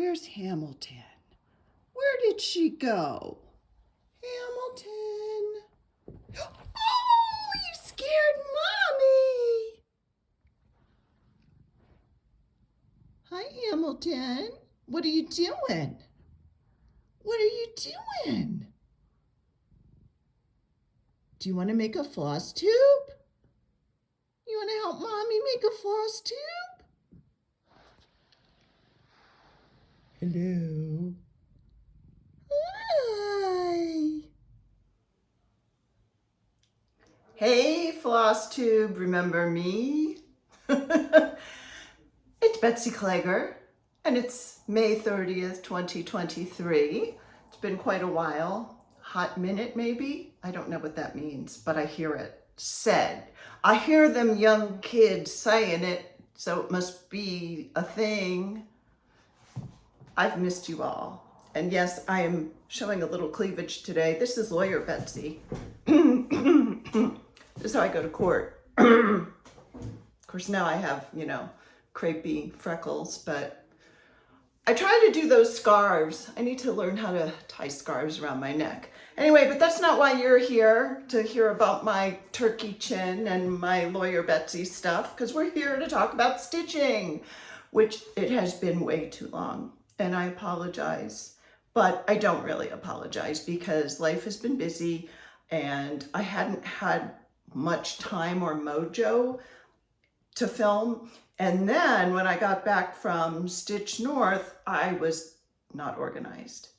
Where's Hamilton? Where did she go? Hamilton. Oh, you scared Mommy. Hi, Hamilton. What are you doing? What are you doing? Do you want to make a floss tube? You want to help Mommy make a floss tube? Hello. Hi. Hey, Flosstube, remember me? It's Betsy Klager, and it's May 30th, 2023. It's been quite a while. Hot minute, maybe? I don't know what that means, but I hear it said. I hear them young kids saying it, so it must be a thing. I've missed you all. And yes, I am showing a little cleavage today. This is Lawyer Betsy. This is how I go to court. Of course, now I have, crepey freckles, but I try to do those scarves. I need to learn how to tie scarves around my neck. Anyway, but that's not why you're here, to hear about my turkey chin and my Lawyer Betsy stuff, because we're here to talk about stitching, which it has been way too long. And I apologize, but I don't really apologize because life has been busy and I hadn't had much time or mojo to film. And then when I got back from Stitch North, I was not organized.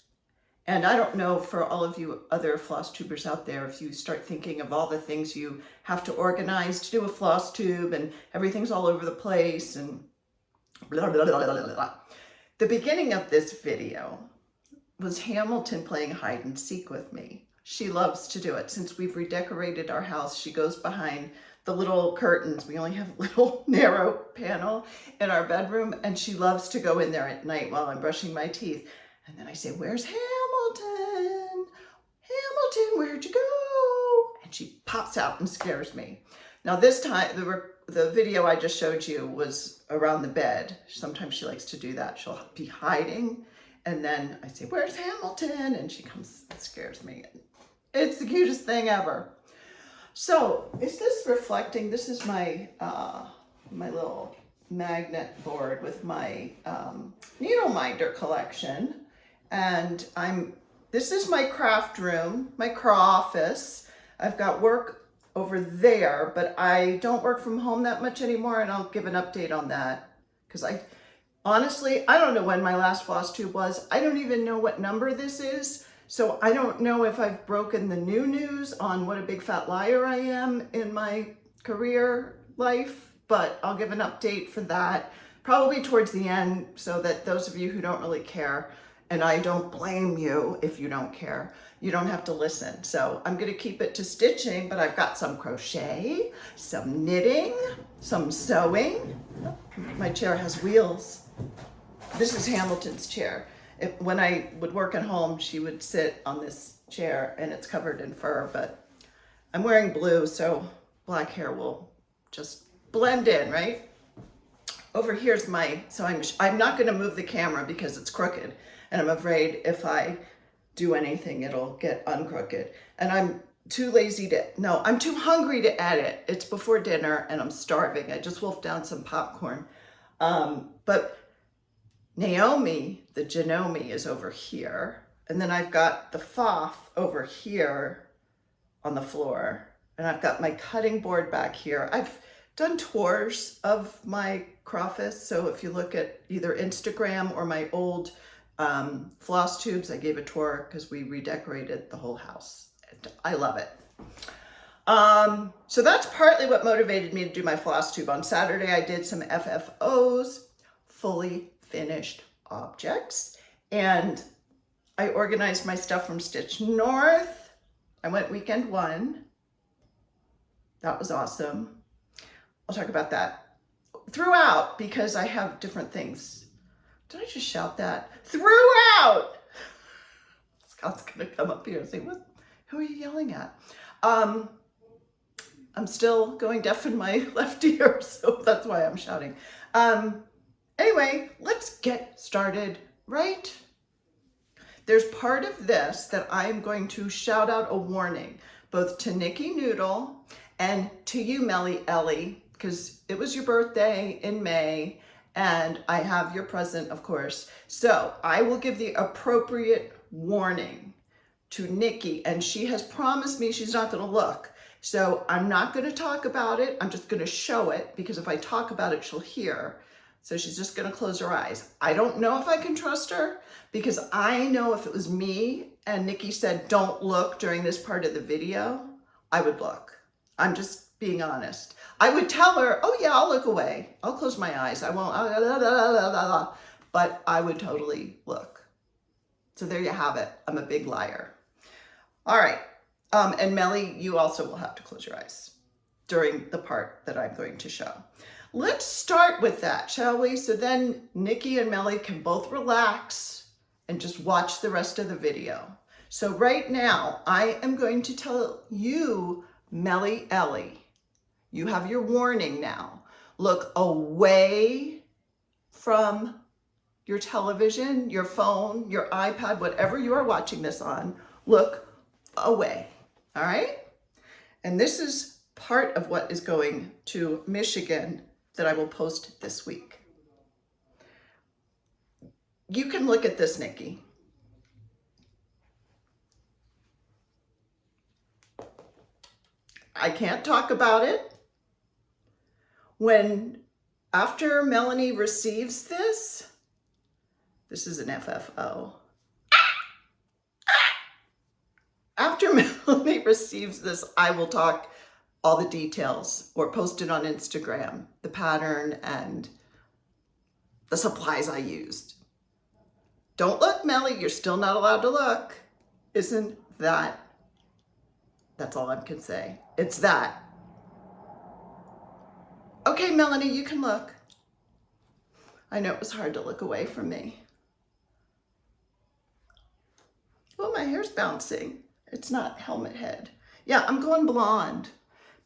And I don't know, for all of you other floss tubers out there, if you start thinking of all the things you have to organize to do a floss tube and everything's all over the place and blah, blah, blah, blah, blah, blah. The beginning of this video was Hamilton playing hide and seek with me. She loves to do it. Since we've redecorated our house, she goes behind the little curtains. We only have a little narrow panel in our bedroom, and she loves to go in there at night while I'm brushing my teeth. And then I say, "Where's Hamilton? Hamilton, where'd you go?" And she pops out and scares me. Now this time, the video I just showed you was around the bed. Sometimes she likes to do that. She'll be hiding, and then I say, "Where's Hamilton?" And she comes and scares me. It's the cutest thing ever. So is this reflecting? This is my my little magnet board with my needle minder collection, and this is my craft room, my craw office. I've got work over there, but I don't work from home that much anymore, and I'll give an update on that because honestly, I don't know when my last floss tube was. I don't even know what number this is. So I don't know if I've broken the new news on what a big fat liar I am in my career life, but I'll give an update for that probably towards the end so that those of you who don't really care, and I don't blame you if you don't care, you don't have to listen. So I'm gonna keep it to stitching, but I've got some crochet, some knitting, some sewing. My chair has wheels. This is Hamilton's chair. When I would work at home, she would sit on this chair and it's covered in fur, but I'm wearing blue, so black hair will just blend in, right? Over here's I'm not gonna move the camera because it's crooked, and I'm afraid if I do anything, it'll get uncrooked. And I'm too hungry to edit. It's before dinner and I'm starving. I just wolfed down some popcorn. But Naomi, the Janome, is over here. And then I've got the Foff over here on the floor. And I've got my cutting board back here. I've done tours of my crawfish. So if you look at either Instagram or my old floss tubes, I gave a tour because we redecorated the whole house. And I love it. So that's partly what motivated me to do my floss tube. On Saturday, I did some FFOs, fully finished objects, and I organized my stuff from Stitch North. I went weekend 1. That was awesome. I'll talk about that throughout because I have different things. Did I just shout that? Throughout! Scott's gonna come up here and say, who are you yelling at? I'm still going deaf in my left ear, so that's why I'm shouting. Anyway, let's get started right? There's part of this that I'm going to shout out a warning, both to Nikki Noodle and to you, Melly Ellie, because it was your birthday in May, and I have your present, of course. So I will give the appropriate warning to Nikki, and she has promised me she's not going to look. So I'm not going to talk about it. I'm just going to show it, because if I talk about it, she'll hear. So she's just going to close her eyes. I don't know if I can trust her, because I know if it was me and Nikki said, don't look during this part of the video, I would look. I'm just being honest. I would tell her, oh yeah, I'll look away. I'll close my eyes. I won't, but I would totally look. So there you have it. I'm a big liar. All right. And Melly, you also will have to close your eyes during the part that I'm going to show. Let's start with that, shall we? So then Nikki and Melly can both relax and just watch the rest of the video. So right now, I am going to tell you, Melly Ellie, you have your warning now. Look away from your television, your phone, your iPad, whatever you are watching this on. Look away, all right? And this is part of what is going to Michigan that I will post this week. You can look at this, Nikki. I can't talk about it. After Melanie receives this is an FFO. After Melanie receives this, I will talk all the details or post it on Instagram, the pattern and the supplies I used. Don't look, Melly, you're still not allowed to look. Isn't that? That's all I can say. It's that. Okay, Melanie, you can look. I know it was hard to look away from me. Oh, my hair's bouncing. It's not helmet head. Yeah, I'm going blonde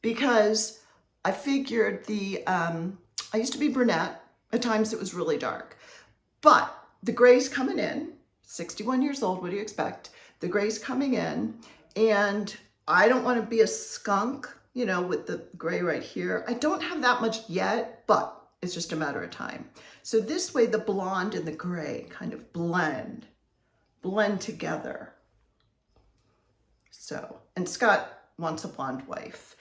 because I figured I used to be brunette. At times it was really dark, but the gray's coming in. 61 years old, what do you expect? The gray's coming in, and I don't want to be a skunk, you know, with the gray right here. I don't have that much yet, but it's just a matter of time. So this way the blonde and the gray kind of blend together. So, and Scott wants a blonde wife,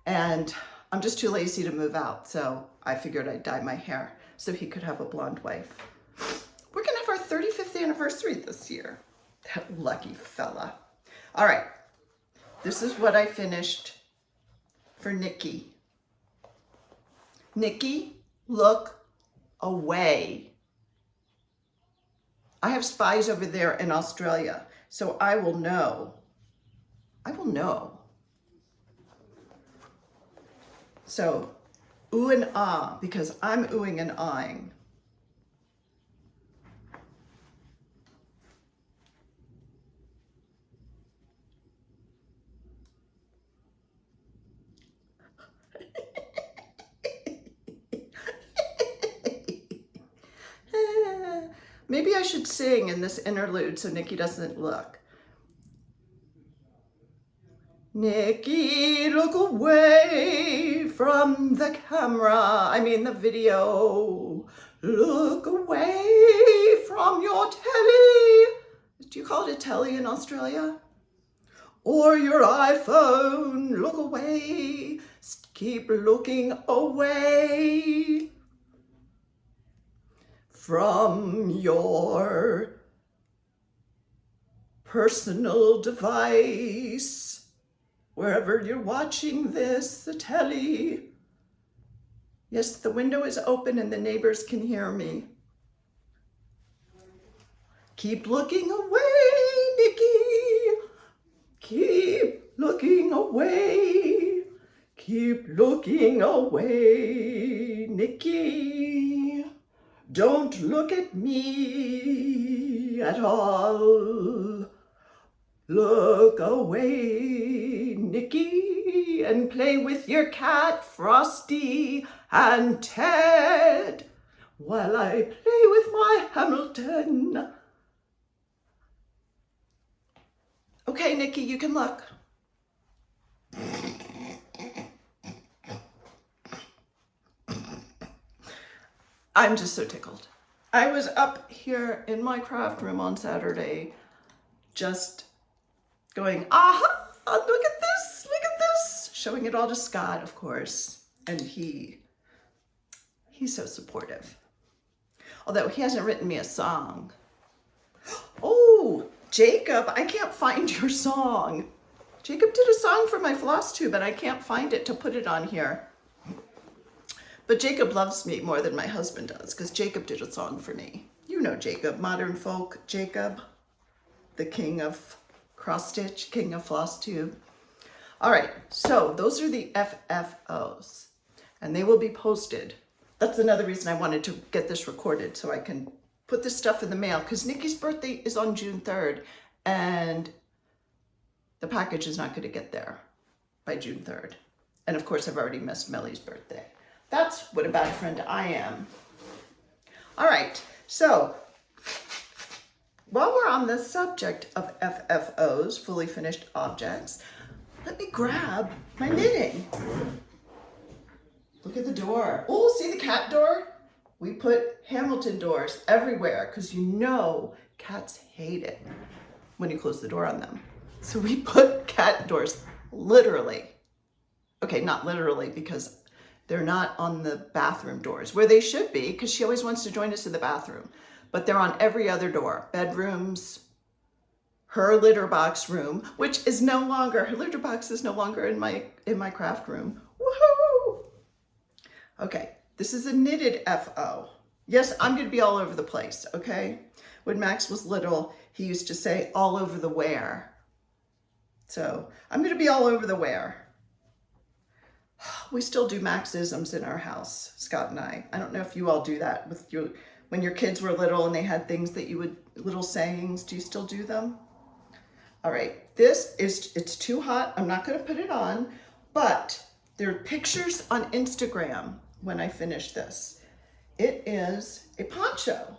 and I'm just too lazy to move out, so I figured I'd dye my hair so he could have a blonde wife. We're gonna have our 35th anniversary this year. That lucky fella. All right, this is what I finished for Nikki. Nikki, look away. I have spies over there in Australia, so I will know. I will know. So, ooh and ah, because I'm oohing and ahhing. Maybe I should sing in this interlude so Nikki doesn't look. Nikki, look away from the camera. I mean the video. Look away from your telly. Do you call it a telly in Australia? Or your iPhone. Look away. Keep looking away from your personal device, wherever you're watching this, the telly. Yes, the window is open and the neighbors can hear me. Keep looking away, Nikki. Keep looking away. Keep looking away, Nikki. Don't look at me at all. Look away, Nikki, and play with your cat, Frosty and Ted, while I play with my Hamilton Hamilton. Okay, Nikki, you can look. I'm just so tickled. I was up here in my craft room on Saturday just going, aha, look at this, showing it all to Scott, of course. And he's so supportive. Although he hasn't written me a song. Oh, Jacob, I can't find your song. Jacob did a song for my Flosstube and I can't find it to put it on here. But Jacob loves me more than my husband does because Jacob did a song for me. You know Jacob, modern folk Jacob, the king of Crossstitch, king of Flosstube. All right, so those are the FFOs and they will be posted. That's another reason I wanted to get this recorded so I can put this stuff in the mail because Nikki's birthday is on June 3rd and the package is not going to get there by June 3rd. And of course, I've already missed Mellie's birthday. That's what a bad friend I am. All right, so while we're on the subject of FFOs, fully finished objects, let me grab my knitting. Look at the door. Oh, see the cat door? We put Hamilton doors everywhere because you know cats hate it when you close the door on them. So we put cat doors literally. Okay, not literally because they're not on the bathroom doors where they should be because she always wants to join us in the bathroom. But they're on every other door. Bedrooms, her litter box room, which is no longer, her litter box is no longer in my craft room. Woohoo! Okay, this is a knitted FO. Yes, I'm gonna be all over the place, okay? When Max was little, he used to say all over the where. So I'm gonna be all over the where. We still do Maxisms in our house, Scott and I. I don't know if you all do that with your, when your kids were little and they had things that you would, little sayings, do you still do them? All right, it's too hot. I'm not gonna put it on, but there are pictures on Instagram when I finish this. It is a poncho.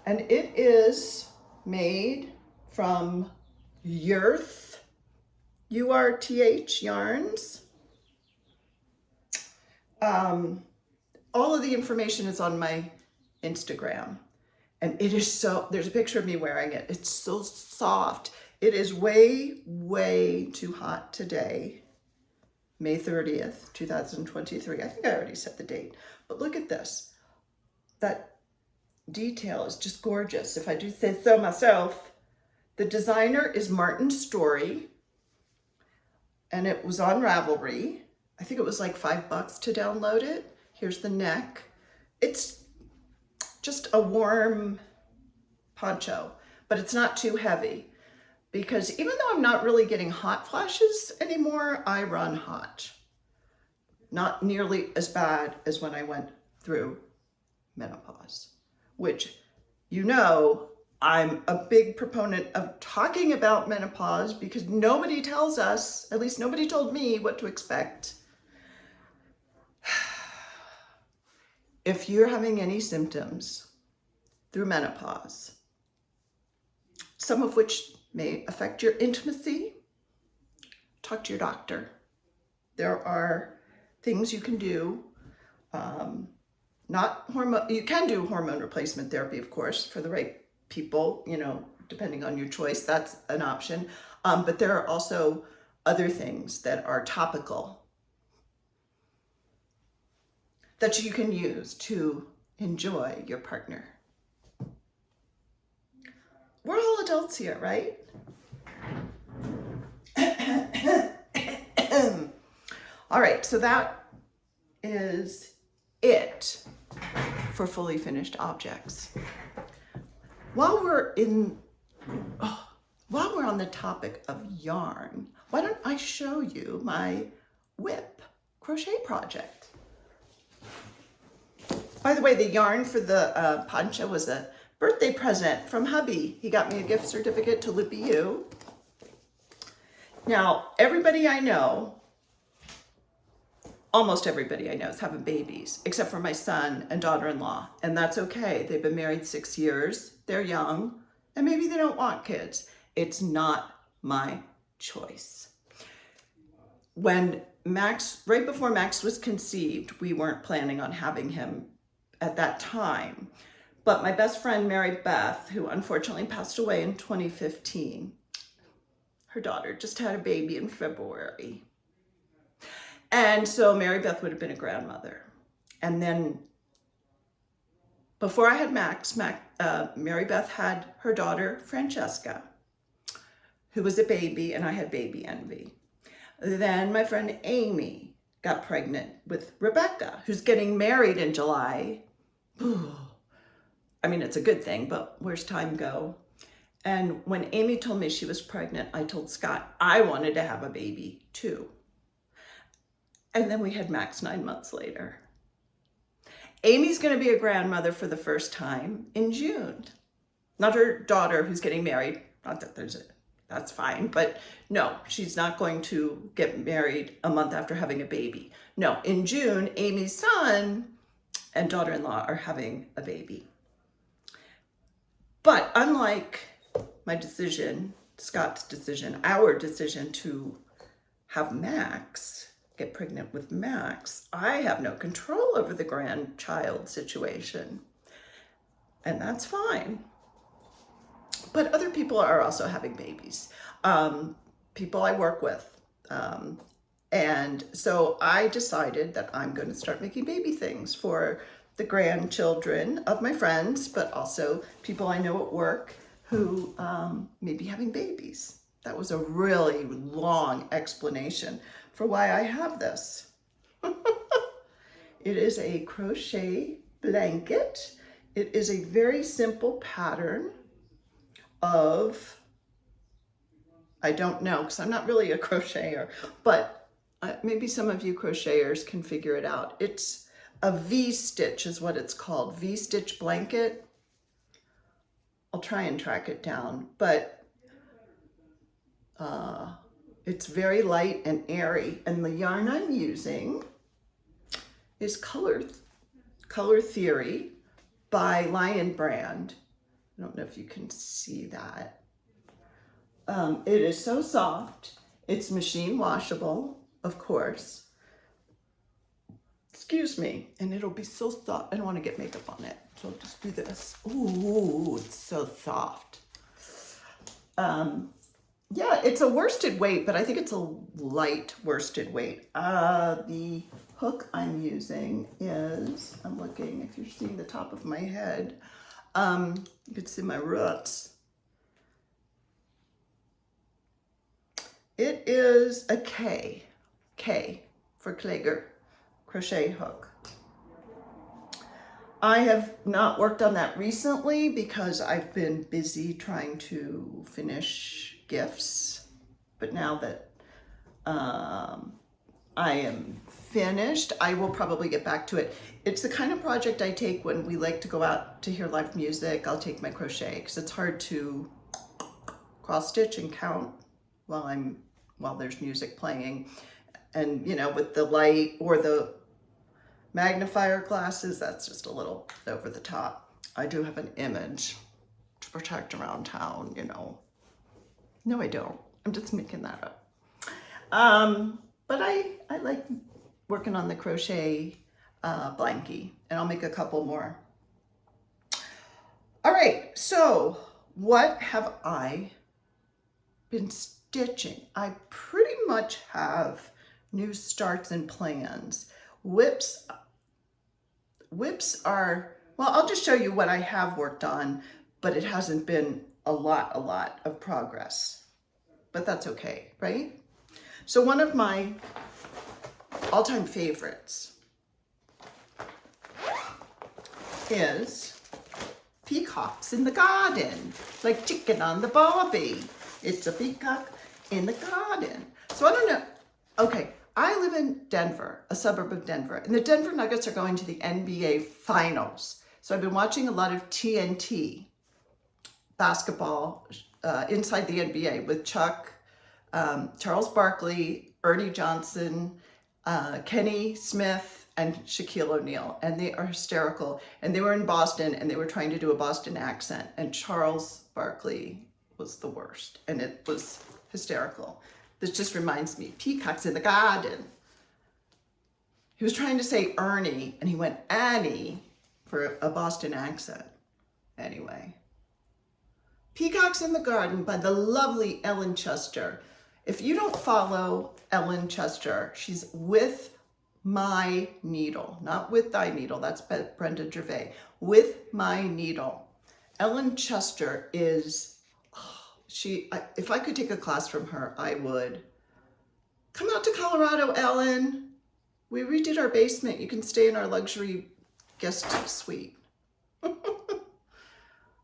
And it is made from Yurth, URTH yarns. All of the information is on my Instagram. And it is so, there's a picture of me wearing it. It's so soft. It is way, way too hot today. May 30th, 2023. I think I already set the date. But look at this. That detail is just gorgeous, if I do say so myself. The designer is Martin Story. And it was on Ravelry. I think it was like $5 to download it. Here's the neck. It's just a warm poncho, but it's not too heavy because even though I'm not really getting hot flashes anymore, I run hot. Not nearly as bad as when I went through menopause, which, you know, I'm a big proponent of talking about menopause because nobody tells us, at least nobody told me what to expect. If you're having any symptoms through menopause, some of which may affect your intimacy, talk to your doctor. There are things you can do, you can do hormone replacement therapy, of course, for the right people, you know, depending on your choice, that's an option. But there are also other things that are topical that you can use to enjoy your partner. We're all adults here, right? All right, so that is it for fully finished objects. While we're on the topic of yarn, why don't I show you my whip crochet project? By the way, the yarn for the poncho was a birthday present from hubby. He got me a gift certificate to Lippy U. Now, everybody I know almost everybody I know is having babies, except for my son and daughter-in-law. And that's okay. They've been married 6 years. They're young, and maybe they don't want kids. It's not my choice. When Max, right before Max was conceived, we weren't planning on having him at that time. But my best friend, Mary Beth, who unfortunately passed away in 2015, her daughter just had a baby in February. And so Mary Beth would have been a grandmother. And then before I had Max, Mary Beth had her daughter, Francesca, who was a baby, and I had baby envy. Then my friend Amy got pregnant with Rebecca, who's getting married in July. I mean, it's a good thing, but where's time go? And when Amy told me she was pregnant, I told Scott I wanted to have a baby too. And then we had Max 9 months later. Amy's going to be a grandmother for the first time in June. Not her daughter who's getting married. Not that that's fine, but no, she's not going to get married a month after having a baby. No, in June, Amy's son and daughter-in-law are having a baby. But unlike my decision, Scott's decision, our decision to have Max, get pregnant with Max, I have no control over the grandchild situation. And that's fine. But other people are also having babies, people I work with. And so I decided that I'm going to start making baby things for the grandchildren of my friends, but also people I know at work who may be having babies. That was a really long explanation for why I have this. It is a crochet blanket. It is a very simple pattern of, I don't know, because I'm not really a crocheter, but maybe some of you crocheters can figure it out. It's a V-stitch is what it's called, V-stitch blanket. I'll try and track it down, but it's very light and airy. And the yarn I'm using is Color Theory by Lion Brand. I don't know if you can see that. It is so soft. It's machine washable, of course. Excuse me. And it'll be so soft. I don't want to get makeup on it. So I'll just do this. Ooh, it's so soft. Yeah, it's a worsted weight, but I think it's a light worsted weight. The hook I'm using is, I'm looking, if you're seeing the top of my head, you can see my roots. It is a K for Klager crochet hook. I have not worked on that recently because I've been busy trying to finish gifts, but now that I am finished, I will probably get back to it. It's the kind of project I take when we like to go out to hear live music. I'll take my crochet because it's hard to cross stitch and count while there's music playing. And you know, with the light or the magnifier glasses, that's just a little over the top. I do have an image to protect around town, you know. No, I don't. I'm just making that up. But I like working on the crochet blankie, and I'll make a couple more. All right, so what have I been stitching? I pretty much have new starts and plans. Whips are, well, I'll just show you what I have worked on, but it hasn't been a lot of progress, but that's okay, right? So one of my all-time favorites is peacocks in the garden, like chicken on the barbie. It's a peacock in the garden. So I don't know, okay, I live in Denver, a suburb of Denver, and the Denver Nuggets are going to the NBA Finals. So I've been watching a lot of TNT basketball inside the NBA with Chuck, Charles Barkley, Ernie Johnson, Kenny Smith and Shaquille O'Neal, and they are hysterical. And they were in Boston, and they were trying to do a Boston accent, and Charles Barkley was the worst, and it was hysterical. This just reminds me, peacocks in the garden. He was trying to say Ernie, and he went Annie for a Boston accent. Anyway, Peacocks in the Garden by the lovely Ellen Chester. If you don't follow Ellen Chester, she's With My Needle, not With Thy Needle. That's Brenda Gervais. With My Needle. Ellen Chester is, if I could take a class from her, I would. Come out to Colorado, Ellen. We redid our basement. You can stay in our luxury guest suite.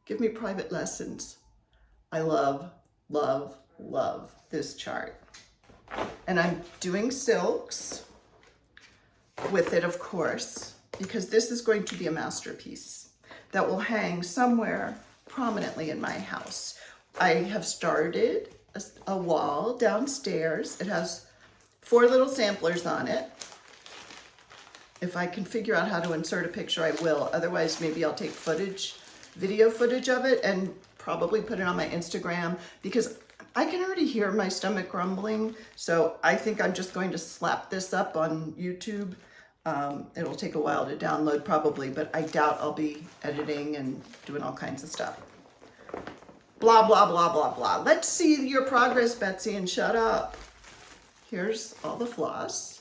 Give me private lessons. I love, love, love this chart. And I'm doing silks with it, of course, because this is going to be a masterpiece that will hang somewhere prominently in my house. I have started a wall downstairs. It has 4 little samplers on it. If I can figure out how to insert a picture, I will. Otherwise, maybe I'll take video footage of it and probably put it on my Instagram, because I can already hear my stomach grumbling. So I think I'm just going to slap this up on YouTube. It'll take a while to download probably, but I doubt I'll be editing and doing all kinds of stuff. Blah, blah, blah, blah, blah. Let's see your progress, Betsy, and shut up. Here's all the floss.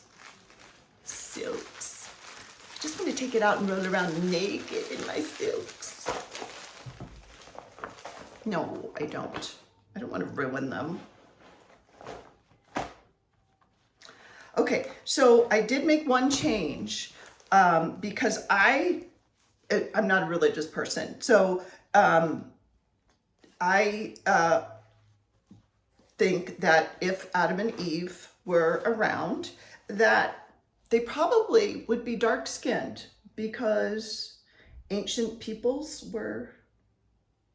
Silks. I just want to take it out and roll around naked in my silks. No, I don't. I don't want to ruin them. Okay, so I did make one change because I'm not a religious person. So I think that if Adam and Eve were around, that they probably would be dark-skinned, because ancient peoples were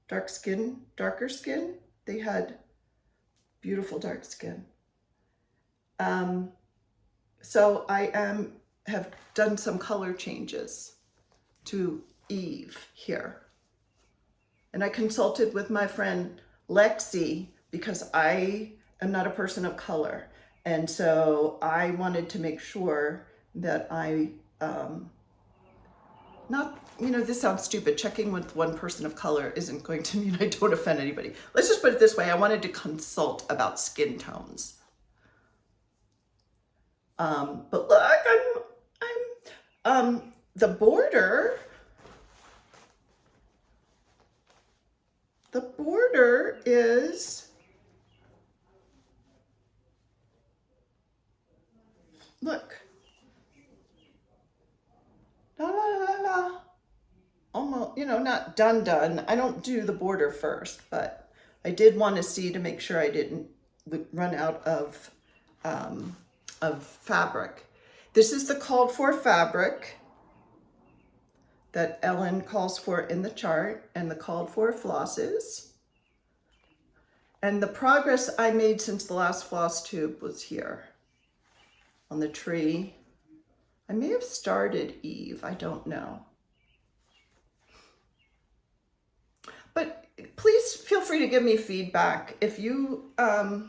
darker skin. They had beautiful dark skin. So I have done some color changes to Eve here. And I consulted with my friend Lexi, because I am not a person of color. And so I wanted to make sure that I, this sounds stupid. Checking with one person of color isn't going to mean I don't offend anybody. Let's just put it this way. I wanted to consult about skin tones. But look, the border is, look, la la la la, almost, not done. I don't do the border first, but I did want to see to make sure I didn't run out of fabric. This is the called for fabric that Ellen calls for in the chart, and the called for flosses. And the progress I made since the last floss tube was here on the tree. I may have started Eve, I don't know. But please feel free to give me feedback. If you, have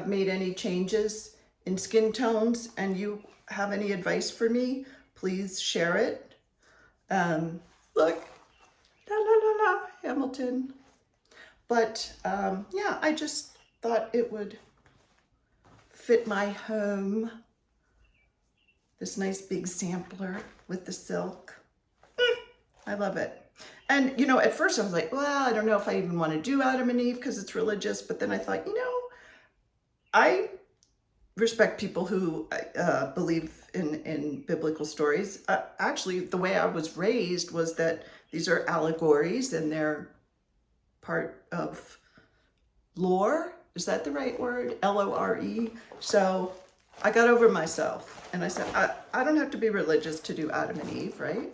made any changes in skin tones and you have any advice for me, please share it. Look, la la la la, Hamilton. But yeah, I just thought it would fit my home. This nice big sampler with the silk. I love it. And, at first I was like, well, I don't know if I even want to do Adam and Eve because it's religious. But then I thought, I respect people who believe in biblical stories. Actually, the way I was raised was that these are allegories and they're part of lore. Is that the right word? L-O-R-E. So I got over myself and I said, I don't have to be religious to do Adam and Eve, right?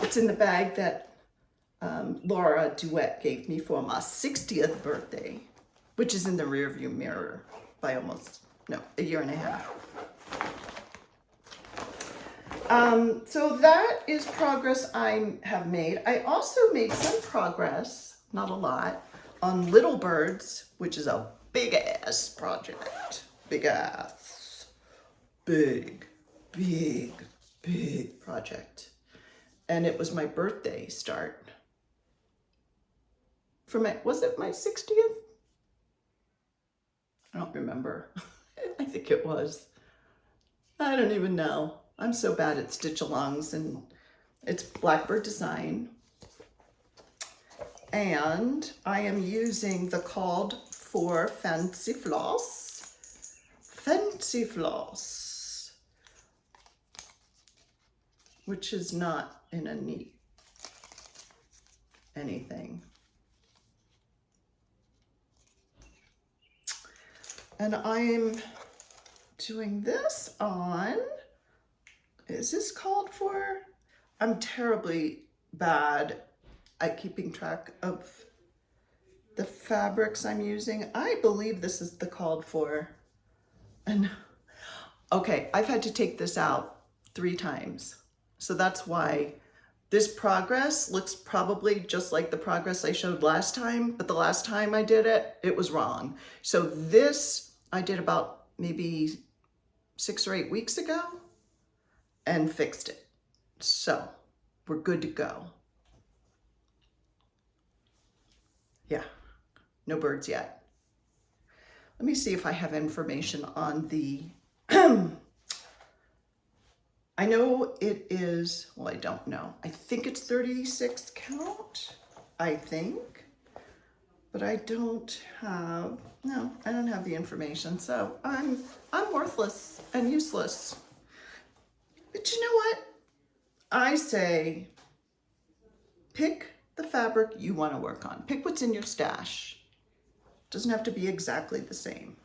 It's in the bag that Laura Duet gave me for my 60th birthday. which is in the rearview mirror by almost, no, a year and a half. So that is progress I have made. I also made some progress, not a lot, on Little Birds, which is a big ass project. Big ass. Big project. And it was my birthday start. For my, was it my 60th? I don't remember. I think it was. I don't even know. I'm so bad at stitch-alongs, and it's Blackbird design. And I am using the called for Fancy Floss. Fancy Floss. Which is not in a neat anything. And I'm doing this on, is this called for? I'm terribly bad at keeping track of the fabrics I'm using. I believe this is the called for. And okay, I've had to take this out 3 times. So that's why this progress looks probably just like the progress I showed last time, but the last time I did it, it was wrong. So this I did about maybe 6 or 8 weeks ago and fixed it. So we're good to go. Yeah, no birds yet. Let me see if I have information on the, I know it is, well, I don't know. I think it's 36 count, I think, but I don't have, no, I don't have the information. So I'm worthless and useless. But you know what? I say, pick the fabric you want to work on. Pick what's in your stash. Doesn't have to be exactly the same.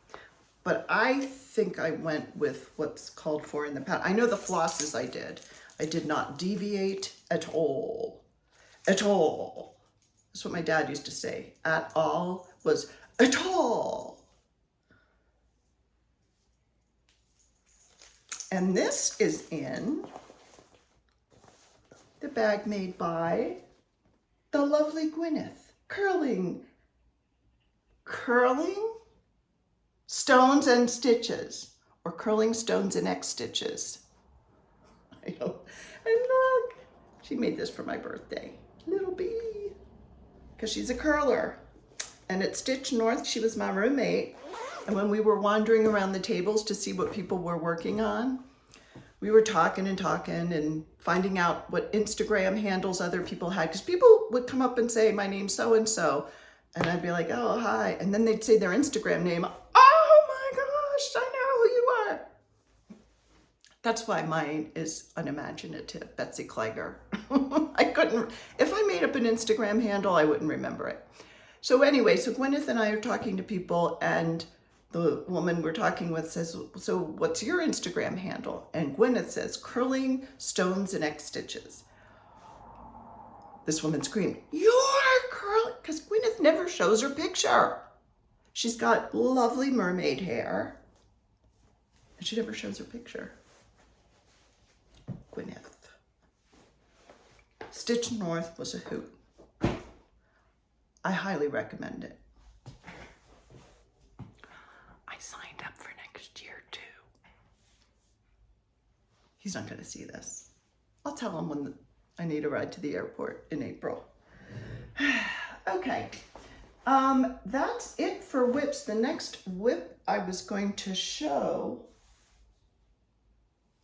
But I think I went with what's called for in the pattern. I know the flosses I did not deviate at all. At all. That's what my dad used to say. At all was at all. And this is in the bag made by the lovely Gwyneth. Curling Stones and Stitches, or Curling Stones and X Stitches. I know. And look, she made this for my birthday. Little bee. Because she's a curler. And at Stitch North, she was my roommate. And when we were wandering around the tables to see what people were working on, we were talking and finding out what Instagram handles other people had. Because people would come up and say, my name's so-and-so. And I'd be like, oh, hi. And then they'd say their Instagram name. Oh my gosh, I know who you are. That's why mine is unimaginative, Betsy Kleiger. I couldn't, if I made up an Instagram handle, I wouldn't remember it. So anyway, so Gwyneth and I are talking to people, and the woman we're talking with says, so what's your Instagram handle? And Gwyneth says, Curling Stones and X Stitches. This woman screamed, you're curling, because Gwyneth never shows her picture. She's got lovely mermaid hair, and she never shows her picture. Gwyneth. Stitch North was a hoot. I highly recommend it. I signed up for next year too. He's not going to see this. I'll tell him when I need a ride to the airport in April. Okay. That's it for whips. The next whip I was going to show,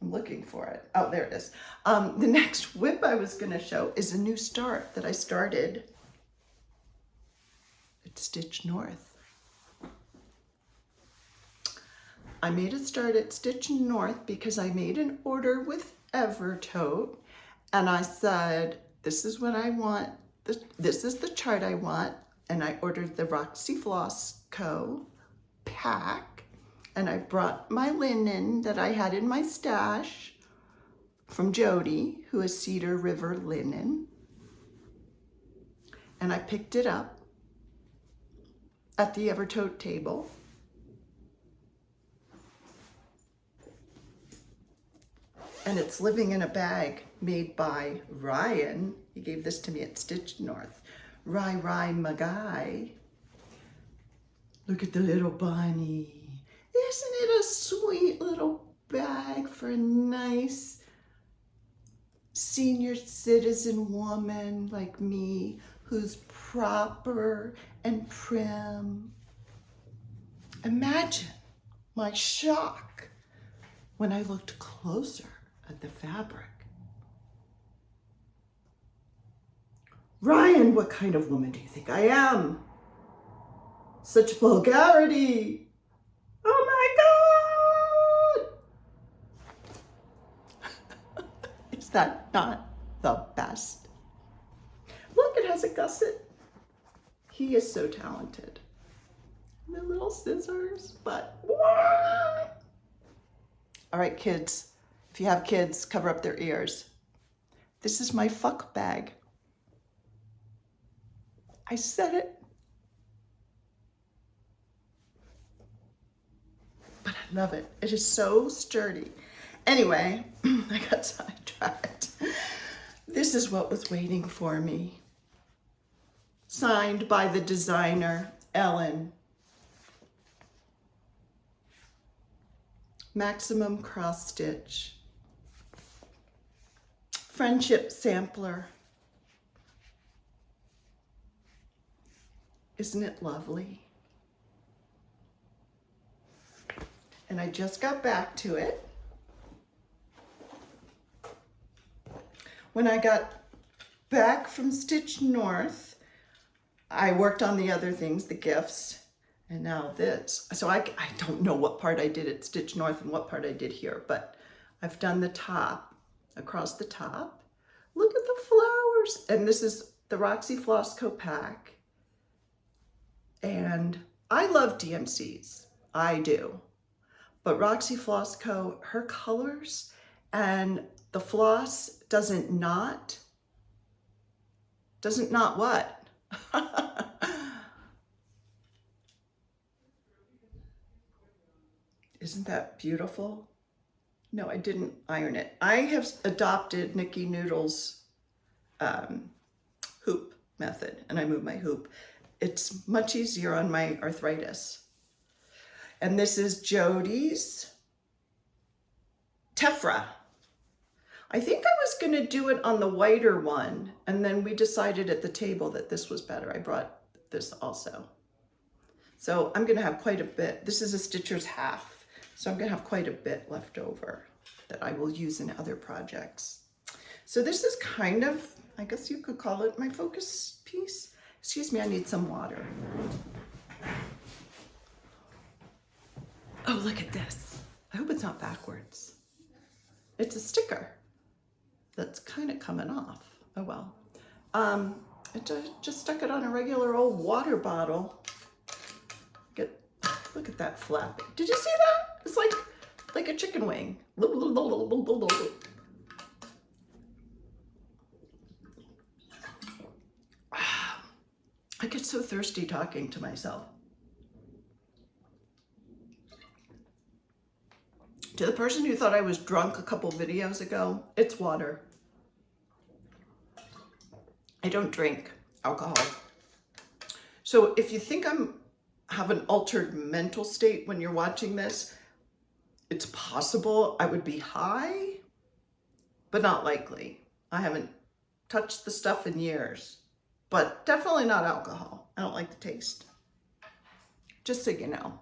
I'm looking for it. Oh, there it is. The next whip I was going to show is a new start that I started at Stitch North. I made a start at Stitch North because I made an order with Evertote, and I said, this is what I want. This is the chart I want. And I ordered the Roxy Floss Co. pack, and I brought my linen that I had in my stash from Jody, who is Cedar River Linen. And I picked it up. at the Evertote table. And it's living in a bag made by Ryan. He gave this to me at Stitch North. Ry my guy. Look at the little bunny. Isn't it a sweet little bag for a nice senior citizen woman like me who's proper and prim? Imagine my shock when I looked closer at the fabric. Ryan, what kind of woman do you think I am? Such vulgarity. Oh my God. Is that not the best? Look, it has a gusset. He is so talented. The little scissors, but what? All right, kids, if you have kids, cover up their ears. This is my fuck bag. I said it. But I love it. It is so sturdy. Anyway, I got sidetracked. This is what was waiting for me. Signed by the designer, Ellen. Maximum Cross Stitch. Friendship Sampler. Isn't it lovely? And I just got back to it. When I got back from Stitch North, I worked on the other things, the gifts, and now this. So I don't know what part I did at Stitch North and what part I did here, but I've done the top, across the top. Look at the flowers. And this is the Roxy Flosstube pack. And I love DMCs, I do. But Roxy Flosstube, her colors and the floss doesn't knot what? Isn't that beautiful? No, I didn't iron it. I have adopted Nikki Noodle's hoop method, and I move my hoop. It's much easier on my arthritis. And this is Jody's Tephra. I think I was gonna do it on the whiter one, and then we decided at the table that this was better. I brought this also. So I'm gonna have quite a bit. This is a Stitcher's half. So I'm gonna have quite a bit left over that I will use in other projects. So this is kind of, I guess you could call it my focus piece. Excuse me, I need some water. Oh, look at this. I hope it's not backwards. It's a sticker that's kind of coming off. Oh well. I just stuck it on a regular old water bottle. Look at that flapping. Did you see that? It's like a chicken wing. I get so thirsty talking to myself. To the person who thought I was drunk a couple videos ago, it's water. I don't drink alcohol. So if you think have an altered mental state when you're watching this, it's possible I would be high, but not likely. I haven't touched the stuff in years, but definitely not alcohol. I don't like the taste. Just so you know.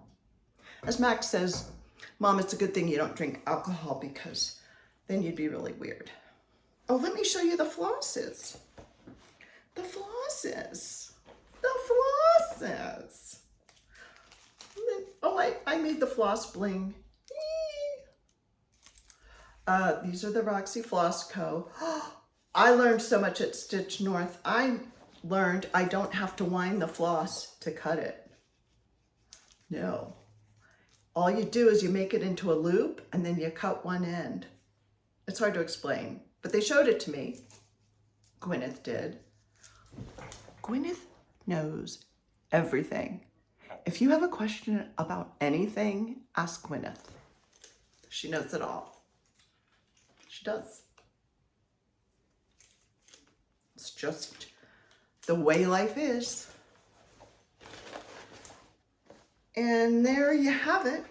As Max says, Mom, it's a good thing you don't drink alcohol because then you'd be really weird. Oh, let me show you the flosses. The flosses. The flosses. Oh, I made the floss bling. These are the Roxy Flosstube. I learned so much at Stitch North. I learned I don't have to wind the floss to cut it. No. All you do is you make it into a loop and then you cut one end. It's hard to explain, but they showed it to me. Gwyneth did. Gwyneth knows everything. if you have a question about anything, ask Gwyneth. She knows it all. She does. It's just the way life is. And there you have it.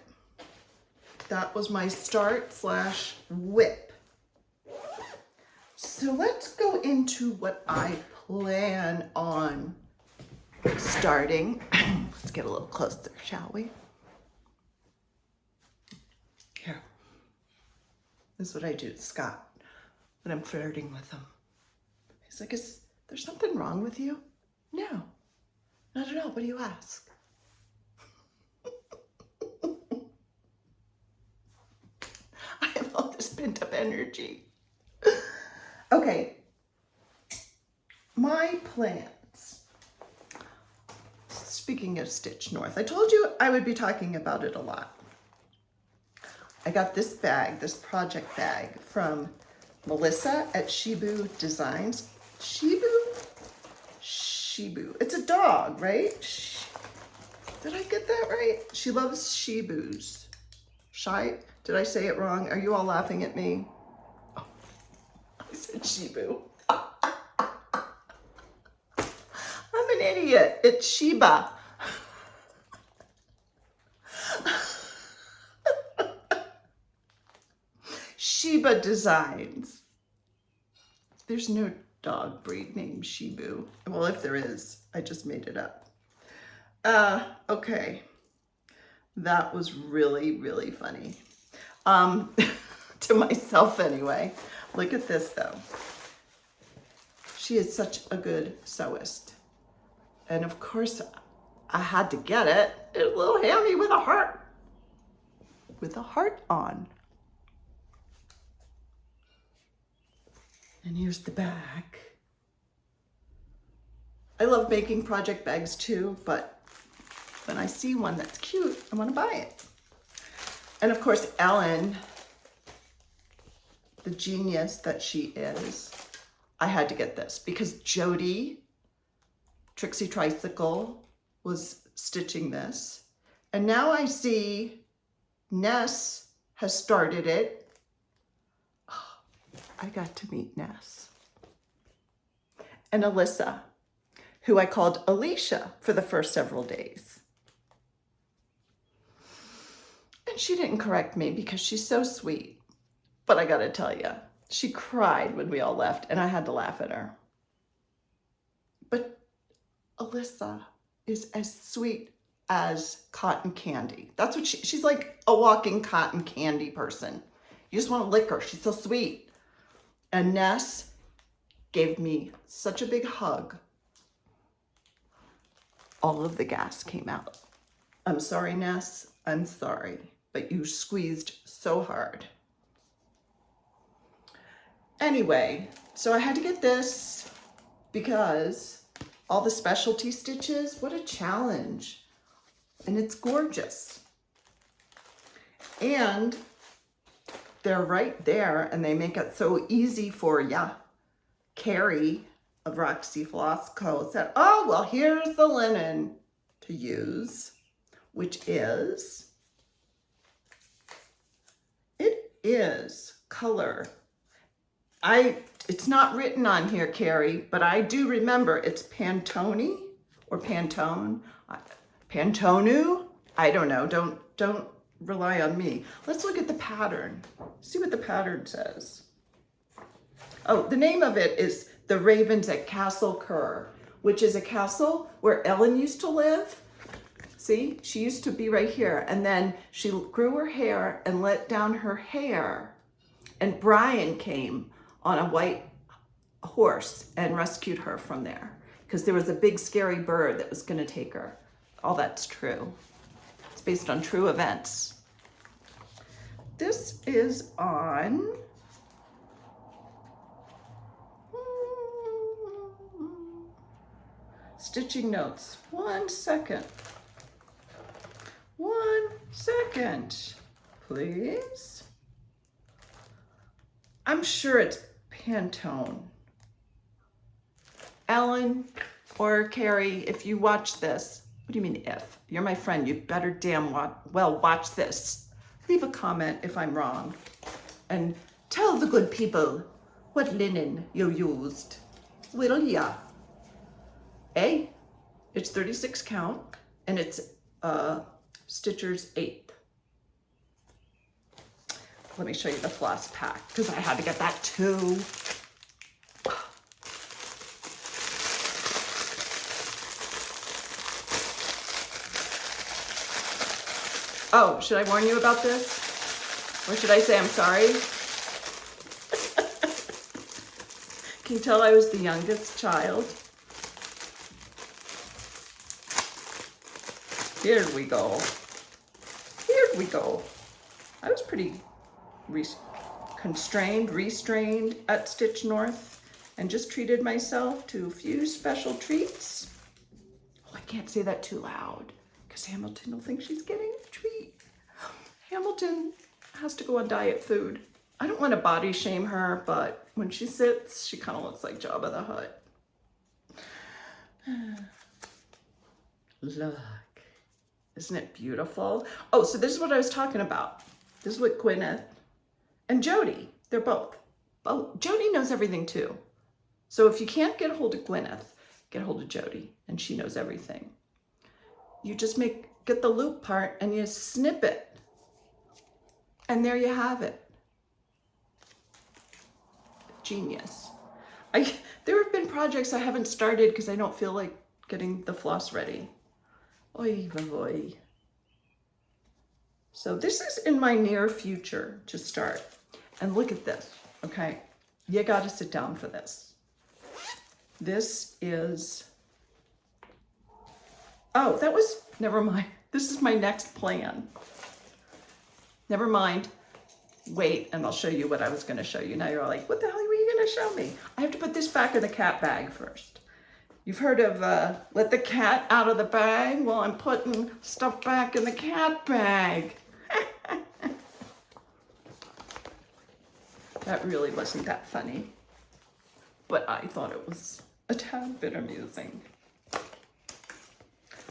That was my start/whip. So let's go into what I plan on starting. Let's get a little closer, shall we? Here. This is what I do to Scott when I'm flirting with him. He's like, is there something wrong with you? No, not at all. What do you ask? I have all this pent up energy. Okay, my plans. Speaking of Stitch North, I told you I would be talking about it a lot. I got this bag, this project bag from Melissa at Shibu Designs. Shibu? Shibu. It's a dog, right? Did I get that right? She loves Shibus. Did I say it wrong? Are you all laughing at me? Oh, I said Shibu. I'm an idiot. It's Shiba. Shiba Designs. There's no dog breed named Shibu. Well, if there is, I just made it up. Okay. That was really, really funny. To myself anyway. Look at this though. She is such a good sewist. And of course, I had to get it. It's a little hammy with a heart. With a heart on. And here's the back. I love making project bags too, but when I see one that's cute, I want to buy it. And of course, Ellen, the genius that she is, I had to get this because Jody, Trixie Tricycle, was stitching this. And now I see Ness has started it. Oh, I got to meet Ness. And Alyssa, who I called Alicia for the first several days. And she didn't correct me because she's so sweet. But I gotta tell you, she cried when we all left and I had to laugh at her. But Alyssa is as sweet as cotton candy. That's what she's like, a walking cotton candy person. You just want to lick her. She's so sweet. And Ness gave me such a big hug. All of the gas came out. I'm sorry, Ness. I'm sorry. But you squeezed so hard. Anyway, so I had to get this because all the specialty stitches, what a challenge. And it's gorgeous. And they're right there and they make it so easy for ya. Carrie of Roxy Floss Co. said, oh, well, here's the linen to use, which is, it is color. It's not written on here, Carrie, but I do remember it's Pantone or Pantone. Pantonu? I don't know. Don't rely on me. Let's look at the pattern. See what the pattern says. Oh, the name of it is The Ravens at Castle Kerr, which is a castle where Ellen used to live. See, she used to be right here. And then she grew her hair and let down her hair. And Brian came on a white horse and rescued her from there because there was a big scary bird that was going to take her. All that's true. It's based on true events. This is on stitching notes. 1 second. 1 second, please. I'm sure it's Pantone. Ellen or Carrie, if you watch this, What do you mean if? You're my friend. You better damn well watch this. Leave a comment if I'm wrong. And tell the good people what linen you used. Will ya? A, it's 36 count, and it's Stitcher's 8th. Let me show you the floss pack, because I had to get that too. Oh, should I warn you about this? Or should I say I'm sorry? Can you tell I was the youngest child? Here we go. Here we go. I was pretty restrained at Stitch North, and just treated myself to a few special treats. Oh, I can't say that too loud, because Hamilton will think she's getting a treat. Hamilton has to go on diet food. I don't want to body shame her, but when she sits, she kind of looks like Jabba the Hutt. Look, isn't it beautiful? Oh, so this is what I was talking about. This is what Gwyneth and Jody, they're both. Jody knows everything too. So if you can't get a hold of Gwyneth, get a hold of Jody, and she knows everything. You just get the loop part and you snip it. And there you have it. Genius. There have been projects I haven't started because I don't feel like getting the floss ready. Oy vey. So this is in my near future to start. And look at this, okay? You gotta sit down for this. This is, oh, never mind. This is my next plan. Never mind. Wait, and I'll show you what I was gonna show you. Now you're all like, what the hell were you gonna show me? I have to put this back in the cat bag first. You've heard of let the cat out of the bag? Well, I'm putting stuff back in the cat bag. That really wasn't that funny, but I thought it was a tad bit amusing.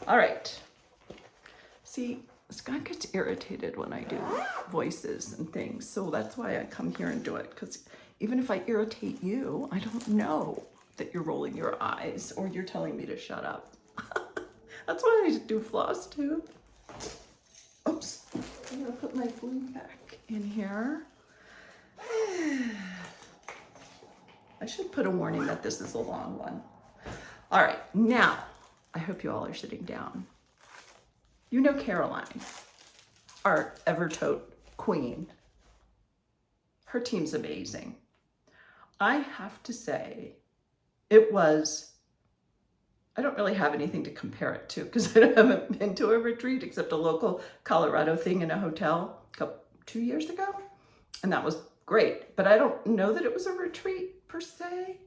All right. See, Scott gets irritated when I do voices and things, so that's why I come here and do it, because even if I irritate you, I don't know that you're rolling your eyes or you're telling me to shut up. That's why I do Flosstube. Oops, I'm gonna put my glue back in here. I should put a warning that this is a long one. All right, now, I hope you all are sitting down. You know Caroline, our Evertote queen. Her team's amazing. I have to say, it was, I don't really have anything to compare it to because I haven't been to a retreat except a local Colorado thing in a hotel 2 years ago. And that was great, but I don't know that it was a retreat per se.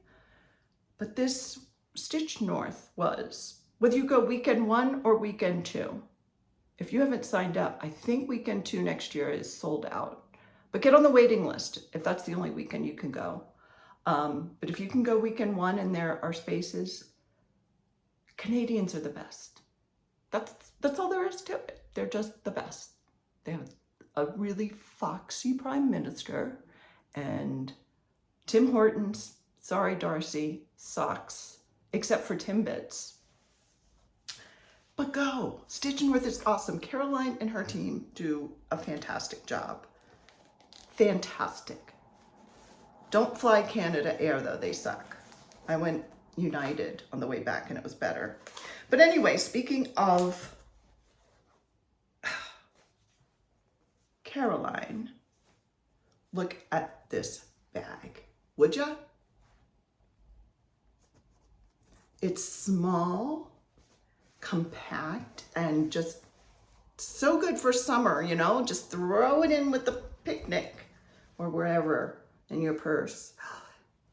But this Stitch North was, whether you go weekend 1 or weekend 2. If you haven't signed up, I think weekend 2 next year is sold out. But get on the waiting list if that's the only weekend you can go. But if you can go weekend 1 and there are spaces, Canadians are the best. That's all there is to it. They're just the best. They have a really foxy prime minister, and Tim Hortons, sorry Darcy, sucks, except for Timbits. But go, Stitch North is awesome. Caroline and her team do a fantastic job. Fantastic. Don't fly Canada Air though, they suck. I went United on the way back and it was better. But anyway, speaking of Caroline, look at this bag, would ya? It's small, compact, and just so good for summer, you know? Just throw it in with the picnic or wherever in your purse.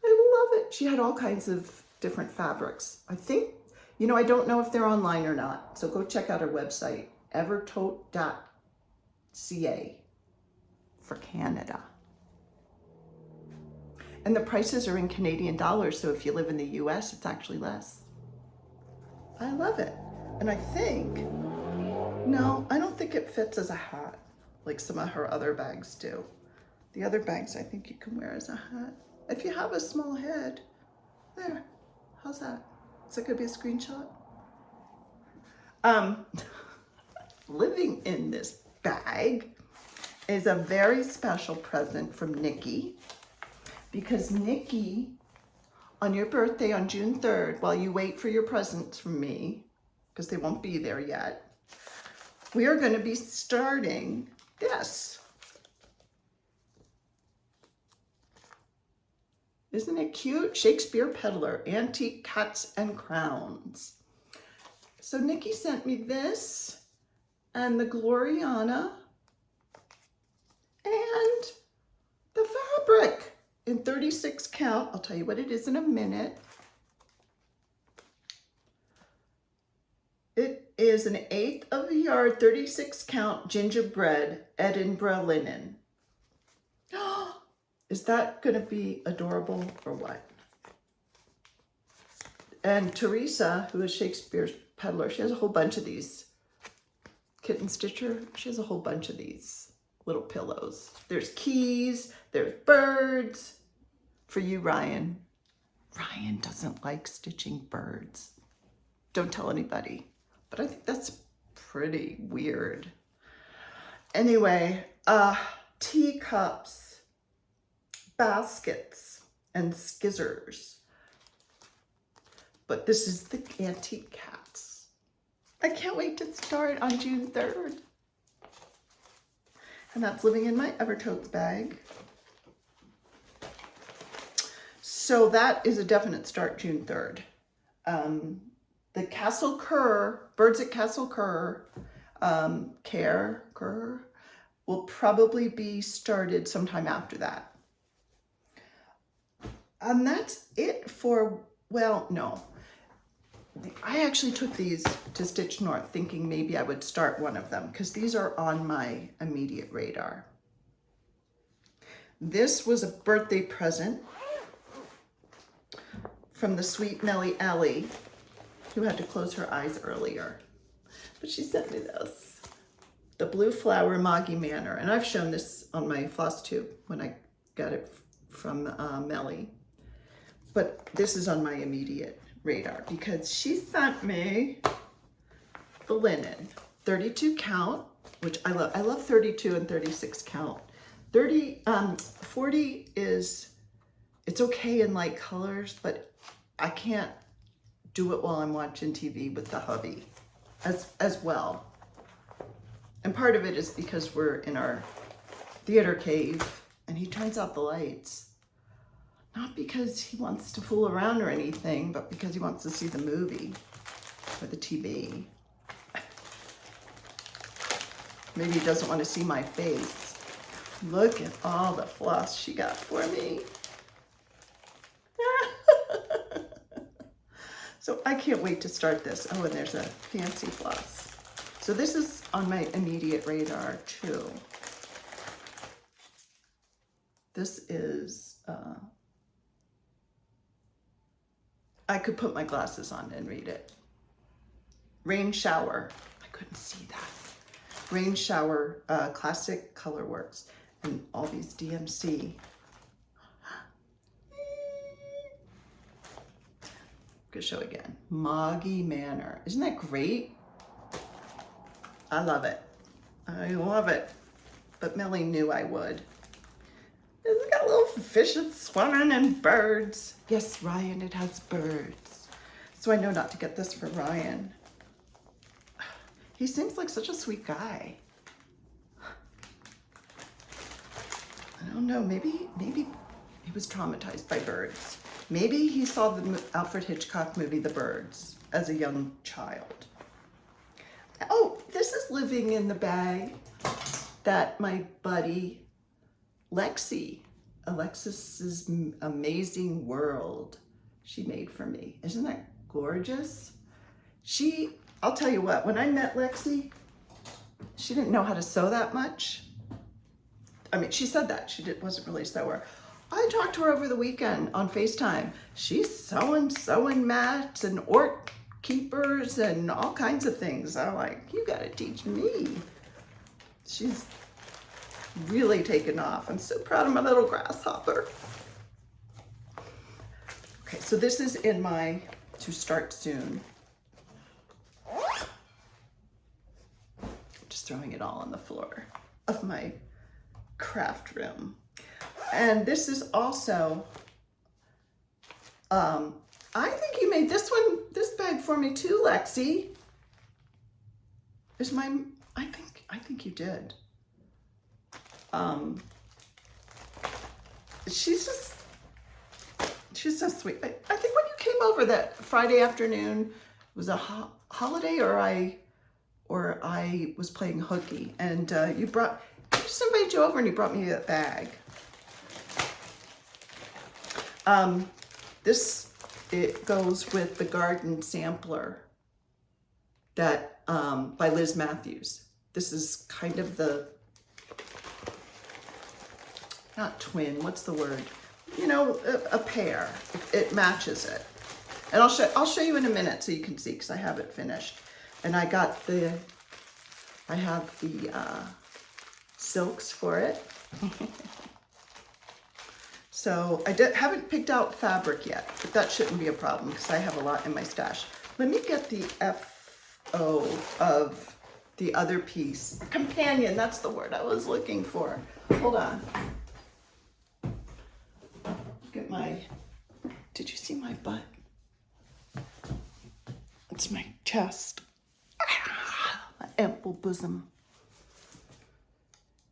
I love it. She had all kinds of different fabrics. I think, you know, I don't know if they're online or not, so go check out her website, evertote.ca for Canada. And the prices are in Canadian dollars, so if you live in the US, it's actually less. I love it. And I think, no, I don't think it fits as a hat like some of her other bags do. The other bags I think you can wear as a hat. If you have a small head, there, how's that? Is that gonna be a screenshot? Living in this bag is a very special present from Nikki, because Nikki, on your birthday on June 3rd, while you wait for your presents from me, because they won't be there yet, we are going to be starting this. Isn't it cute? Shakespeare Peddler, Antique Cats and Crowns. So Nikki sent me this and the Gloriana and the fabric in 36 count. I'll tell you what it is in a minute. It is an 1/8 of a yard, 36 count gingerbread Edinburgh linen. Is that gonna be adorable or what? And Teresa, who is Shakespeare's Peddler, she has a whole bunch of these. Kitten Stitcher, she has a whole bunch of these little pillows. There's keys, there's birds. For you, Ryan. Ryan doesn't like stitching birds. Don't tell anybody, but I think that's pretty weird. Anyway, teacups, baskets, and skizzers. But this is the Antique Cats. I can't wait to start on June 3rd. And that's living in my Evertotes bag. So that is a definite start June 3rd. The Castle Kerr, Birds at Castle Kerr, Kerr, will probably be started sometime after that. And that's it for, well, no. I actually took these to Stitch North thinking maybe I would start one of them because these are on my immediate radar. This was a birthday present from the sweet Melly Ellie, who had to close her eyes earlier. But she sent me this, the Blue Flower Moggy Manor. And I've shown this on my Flosstube when I got it from Melly. But this is on my immediate radar because she sent me the linen, 32 count, which I love. I love 32 and 36 count. 40 is, it's okay in light colors, but I can't do it while I'm watching TV with the hubby as well. And part of it is because we're in our theater cave and he turns out the lights. Not because he wants to fool around or anything, but because he wants to see the movie or the TV. Maybe he doesn't want to see my face. Look at all the floss she got for me. So I can't wait to start this. Oh, and there's a fancy floss. So this is on my immediate radar too. This is, I could put my glasses on and read it. Rain Shower. I couldn't see that. Rain Shower, Classic Colorworks, and all these DMC. Good show again. Moggy Manor. Isn't that great? I love it. I love it. But Melly knew I would. It's got little fishes swimming and birds. Yes, Ryan, it has birds. So I know not to get this for Ryan. He seems like such a sweet guy. I don't know, maybe he was traumatized by birds. Maybe he saw the Alfred Hitchcock movie, The Birds, as a young child. Oh, this is living in the bag that my buddy Alexis's Amazing World, she made for me. Isn't that gorgeous? I'll tell you what, when I met Lexi, she didn't know how to sew that much. I mean, she said that. She wasn't really a sewer. I talked to her over the weekend on FaceTime. She's sewing mats and keepers and all kinds of things. I'm like, you gotta teach me. She's really taken off. I'm so proud of my little grasshopper. Okay, so this is in my to start soon. Just throwing it all on the floor of my craft room. And this is also, I think you made this bag for me too, Lexi. Is my, I think you did. She's so sweet. I think when you came over that Friday afternoon, it was a holiday, or I was playing hooky, and I just invited you over and you brought me a bag. It goes with the garden sampler that by Liz Matthews. This is kind of the, not twin, what's the word? You know, a pair. It matches it. And I'll show you in a minute so you can see, because I have it finished. And I have the silks for it. So I haven't picked out fabric yet, but that shouldn't be a problem because I have a lot in my stash. Let me get the FO of the other piece. Companion, that's the word I was looking for. Hold on. Look at did you see my butt? It's my chest. My ample bosom.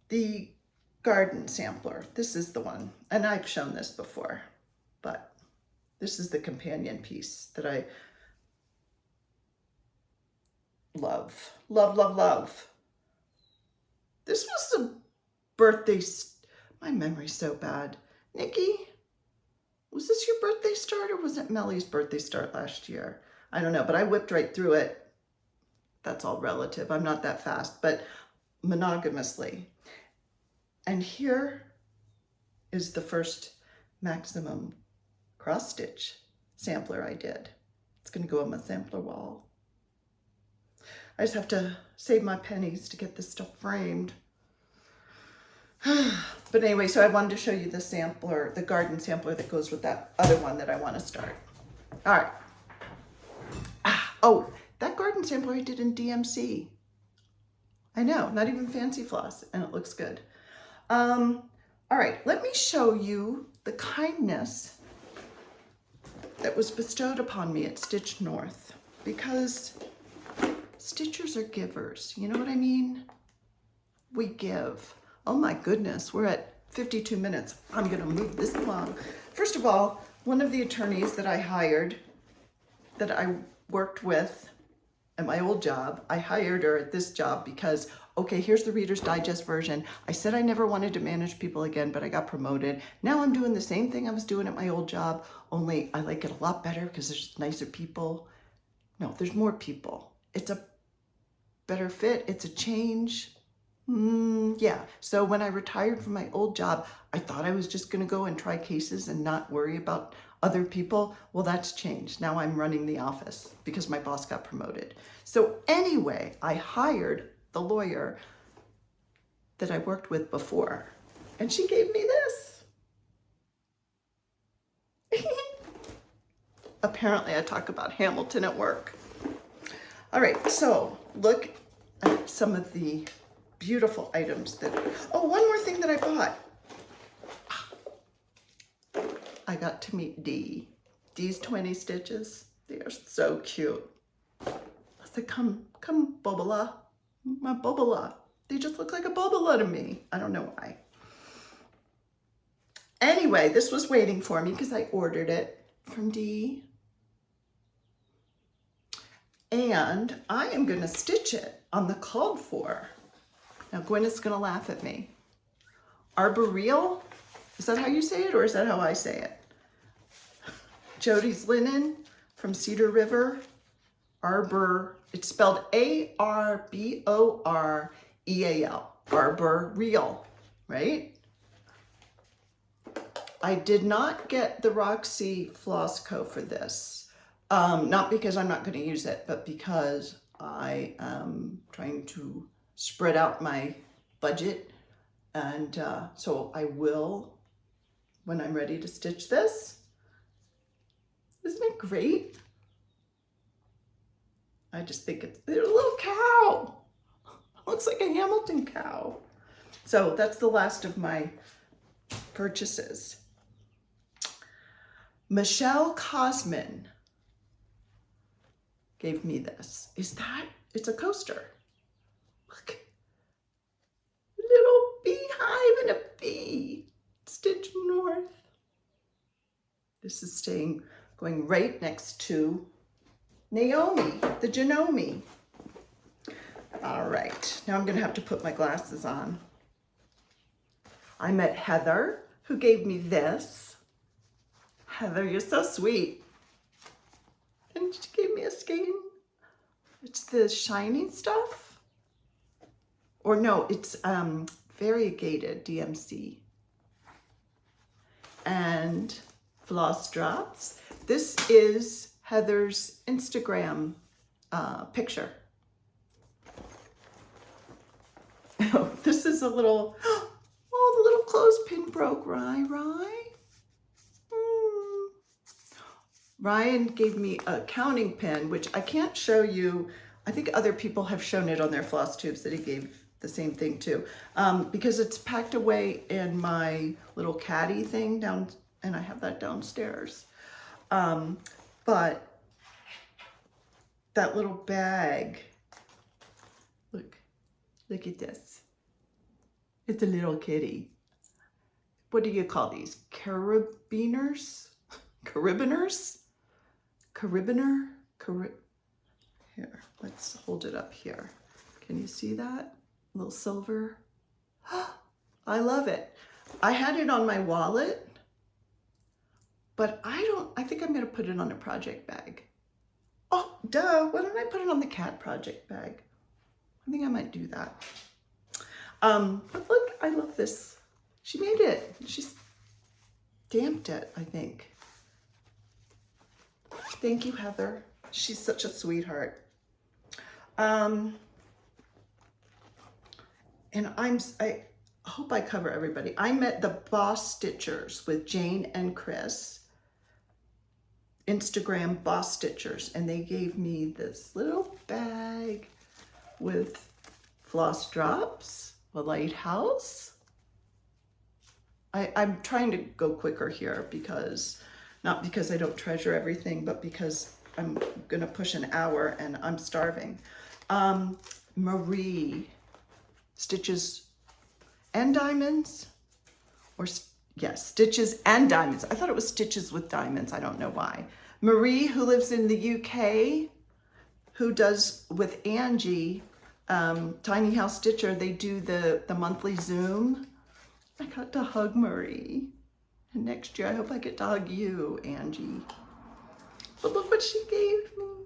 The garden sampler. This is the one, and I've shown this before, but this is the companion piece that I love. Love, love, love. This was a birthday, my memory's so bad. Nikki, was this your birthday start, or was it Mellie's birthday start last year? I don't know, but I whipped right through it. That's all relative. I'm not that fast, but monogamously. And here is the first maximum cross stitch sampler I did. It's gonna go on my sampler wall. I just have to save my pennies to get this stuff framed. But anyway, so I wanted to show you the sampler, the garden sampler that goes with that other one that I want to start. All right. Oh, that garden sampler I did in DMC. I know, not even fancy floss, and it looks good. All right, let me show you the kindness that was bestowed upon me at Stitch North, because stitchers are givers. You know what I mean? We give. Oh my goodness, we're at 52 minutes. I'm gonna move this along. First of all, one of the attorneys that I hired, that I worked with at my old job, I hired her at this job because, okay, here's the Reader's Digest version. I said I never wanted to manage people again, but I got promoted. Now I'm doing the same thing I was doing at my old job, only I like it a lot better because there's nicer people. No, there's more people. It's a better fit. It's a change. Yeah. So when I retired from my old job, I thought I was just going to go and try cases and not worry about other people. Well, that's changed. Now I'm running the office because my boss got promoted. So anyway, I hired the lawyer that I worked with before, and she gave me this. Apparently I talk about Hamilton at work. All right, so look at some of the beautiful items that, oh, one more thing that I bought. I got to meet Dee. Dee's 20 stitches. They are so cute. I said, come, Bobola. My Bobola. They just look like a Bobola to me. I don't know why. Anyway, this was waiting for me because I ordered it from Dee. And I am going to stitch it on the called for. Now, Gwyneth's going to laugh at me. Arboreal? Is that how you say it, or is that how I say it? Jody's Linen from Cedar River. Arbor, it's spelled A-R-B-O-R-E-A-L. Arboreal, right? I did not get the Roxy Floss Co for this, Not because I'm not going to use it, but because I am trying to spread out my budget. And so I will, when I'm ready to stitch this. Isn't it great? I just think it's a little cow. Looks like a Hamilton cow. So that's the last of my purchases. Michelle Cosman gave me this. It's a coaster. Look, a little beehive and a bee. Stitch north. This is going right next to Naomi, the Janome. All right, now I'm gonna have to put my glasses on. I met Heather, who gave me this. Heather, you're so sweet. And she gave me a skein. It's the shiny stuff. Or no, it's variegated DMC. And floss drops. This is Heather's Instagram picture. Oh, this is a little, oh, the little clothespin broke, Ryan. Ryan gave me a counting pen, which I can't show you. I think other people have shown it on their floss tubes that he gave the same thing too, because it's packed away in my little caddy thing down, and I have that downstairs. But that little bag, look at this. It's a little kitty. What do you call these? Carabiners? Carabiners? Carabiner? Here, let's hold it up here. Can you see that? A little silver. I love it. I had it on my wallet, but I think I'm gonna put it on a project bag. Oh, duh, why don't I put it on the cat project bag? I think I might do that. But look, I love this. She made it. She stamped it, I think. Thank you, Heather. She's such a sweetheart. And I hope I cover everybody. I met the Boss Stitchers with Jane and Chris. Instagram Boss Stitchers, and they gave me this little bag with floss drops, a lighthouse. I'm trying to go quicker here because, not because I don't treasure everything, but because I'm gonna push an hour and I'm starving. Marie, Stitches and Diamonds, or yes, Stitches and Diamonds. I thought it was Stitches with Diamonds. I don't know why. Marie, who lives in the UK, who does with Angie, Tiny House Stitcher, they do the monthly Zoom. I got to hug Marie. And next year, I hope I get to hug you, Angie. But look what she gave me.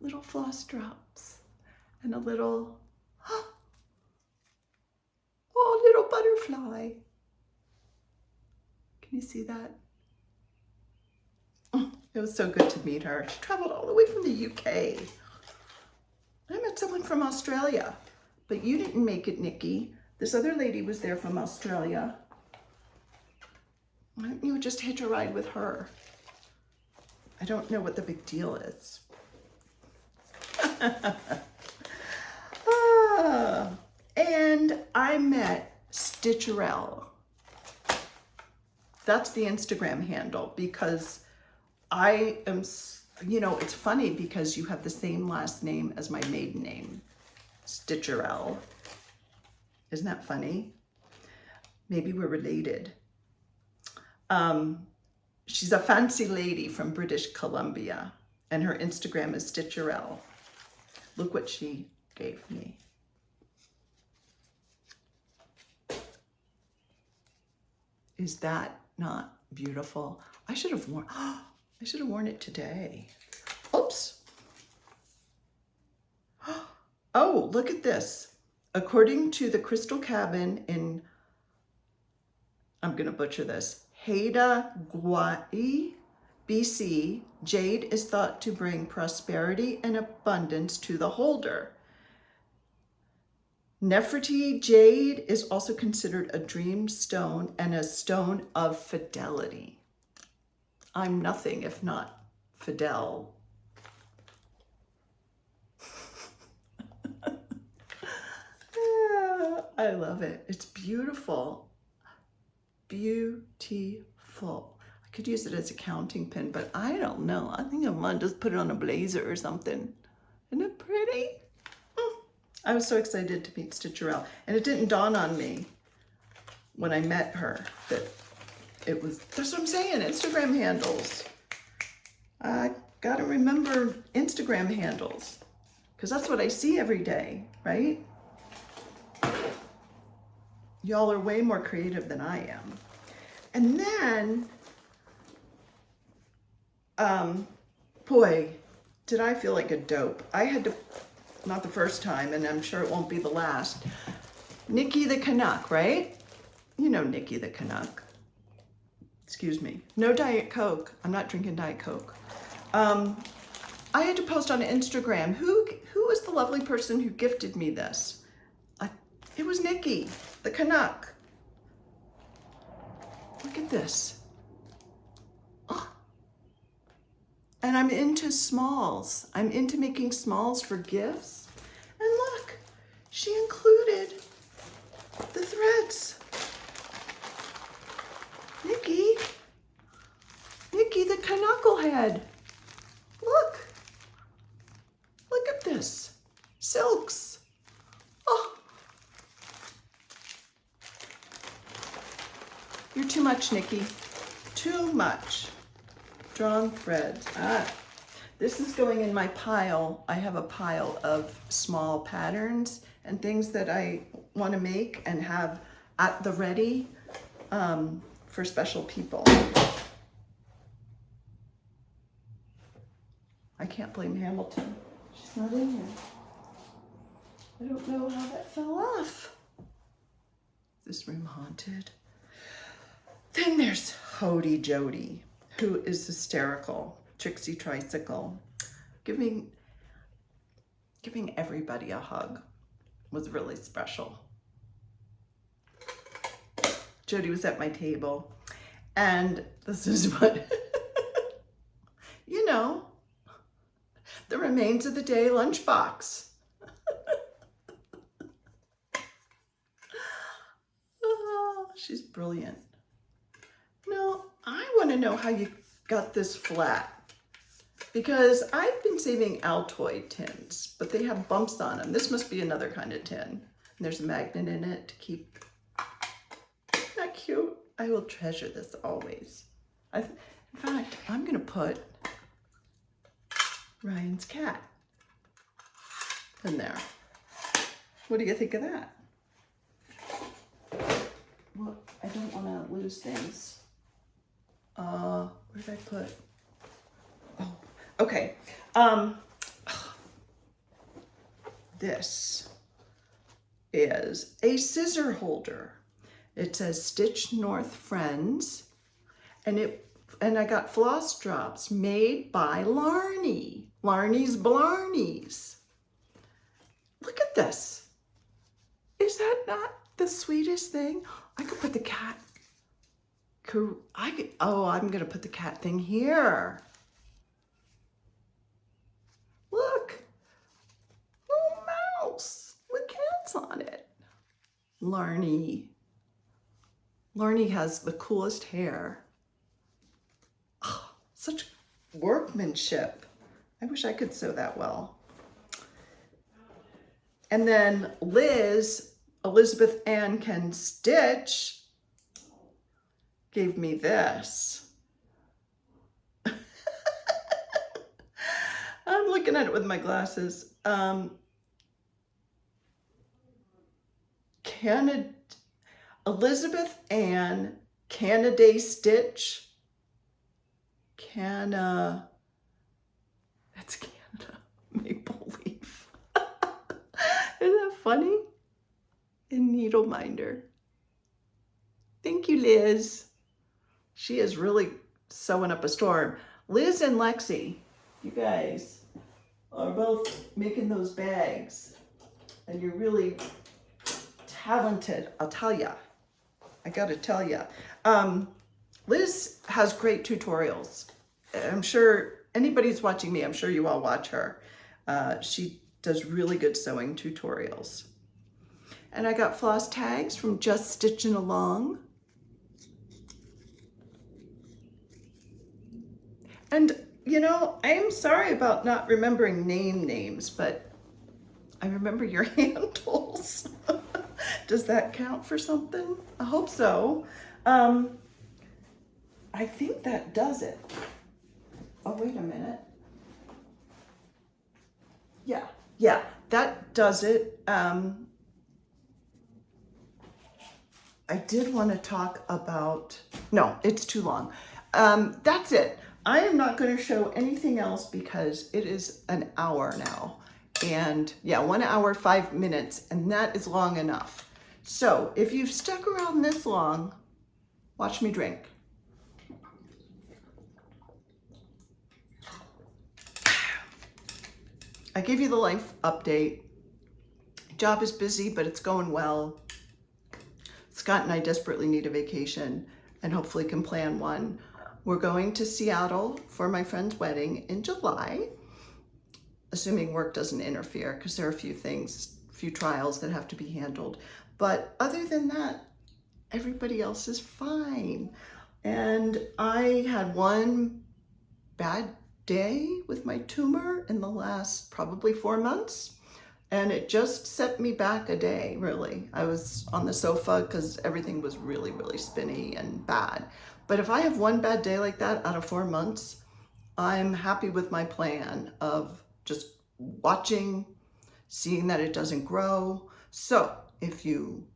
Little floss drops and a little, oh, little butterfly. Can you see that? It was so good to meet her. She traveled all the way from the UK. I met someone from Australia, but you didn't make it, Nikki. This other lady was there from Australia. Why don't you just hitch a ride with her? I don't know what the big deal is. And I met Stitcherelle. That's the Instagram handle, because I am, you know, it's funny because you have the same last name as my maiden name, Stitcherelle. Isn't that funny? Maybe we're related. She's a fancy lady from British Columbia, and her Instagram is Stitcherelle. Look what she gave me. Is that not beautiful? I should have worn it today. Oops. Oh, look at this. According to the Crystal Cabin in, I'm gonna butcher this, Haida Gwaii, BC, Jade is thought to bring prosperity and abundance to the holder. Nefertiti jade is also considered a dream stone and a stone of fidelity. I'm nothing if not fidel. I love it. It's beautiful. Beautiful. I could use it as a counting pin, but I don't know. I think I might just put it on a blazer or something. Isn't it pretty? I was so excited to meet Stitcherelle, and it didn't dawn on me when I met her that it was, that's what I'm saying, Instagram handles. I gotta remember Instagram handles, because that's what I see every day, right? Y'all are way more creative than I am. And then, boy, did I feel like a dope. I had to, not the first time, and I'm sure it won't be the last. Nikki the Canuck, right? You know Nikki the Canuck. Excuse me. No Diet Coke. I'm not drinking Diet Coke. I had to post on Instagram. Who was the lovely person who gifted me this? It was Nikki the Canuck. Look at this. Oh. And I'm into smalls. I'm into making smalls for gifts. And look, she included the threads. Nikki the Knucklehead. Look at this. Silks. Oh. You're too much, Nikki. Too much. Drawn threads. This is going in my pile. I have a pile of small patterns and things that I want to make and have at the ready for special people. I can't blame Hamilton. She's not in here. I don't know how that fell off. This room haunted. Then there's Hody Jody, who is hysterical. Trixie Tricycle. Giving everybody a hug was really special. Jody was at my table, and this is what, you know, the remains of the day lunchbox. Oh, she's brilliant. No, I want to know how you got this flat, because I've been saving Altoid tins, but they have bumps on them. This must be another kind of tin. And there's a magnet in it to keep. Isn't that cute? I will treasure this always. In fact, I'm going to put Ryan's cat in there. What do you think of that? Well, I don't want to lose things. Where did I put? Oh, okay. This is a scissor holder. It says Stitch North Friends, and I got floss drops made by Larnie. Larnie's Blarnies. Look at this. Is that not the sweetest thing? I could put the cat. I'm gonna put the cat thing here. Look, little mouse with cats on it. Larnie has the coolest hair. Oh, such workmanship. I wish I could sew that well. And then Elizabeth Ann Can Stitch, gave me this. I'm looking at it with my glasses. Elizabeth Ann Canada Stitch. That's Canada maple leaf. Isn't that funny? And needle minder. Thank you, Liz. She is really sewing up a storm. Liz and Lexi, you guys are both making those bags, and you're really talented, I'll tell ya. I gotta tell ya. Liz has great tutorials. I'm sure anybody's watching me, I'm sure you all watch her. She does really good sewing tutorials. And I got floss tags from Just Stitching Along. And you know, I am sorry about not remembering names, but I remember your handles. Does that count for something? I hope so. I think that does it. Oh, wait a minute. Yeah, that does it. I did want to talk about, no, it's too long. That's it. I am not going to show anything else because it is an hour now. And yeah, 1 hour, 5 minutes, and that is long enough. So if you've stuck around this long, watch me drink. I gave you the life update. Job is busy, but it's going well. Scott and I desperately need a vacation and hopefully can plan one. We're going to Seattle for my friend's wedding in July, assuming work doesn't interfere, because there are a few trials that have to be handled. But other than that, everybody else is fine. And I had one bad day with my tumor in the last probably 4 months. And it just set me back a day, really. I was on the sofa because everything was really, really spinny and bad. But if I have one bad day like that out of 4 months, I'm happy with my plan of just watching, seeing that it doesn't grow. So if you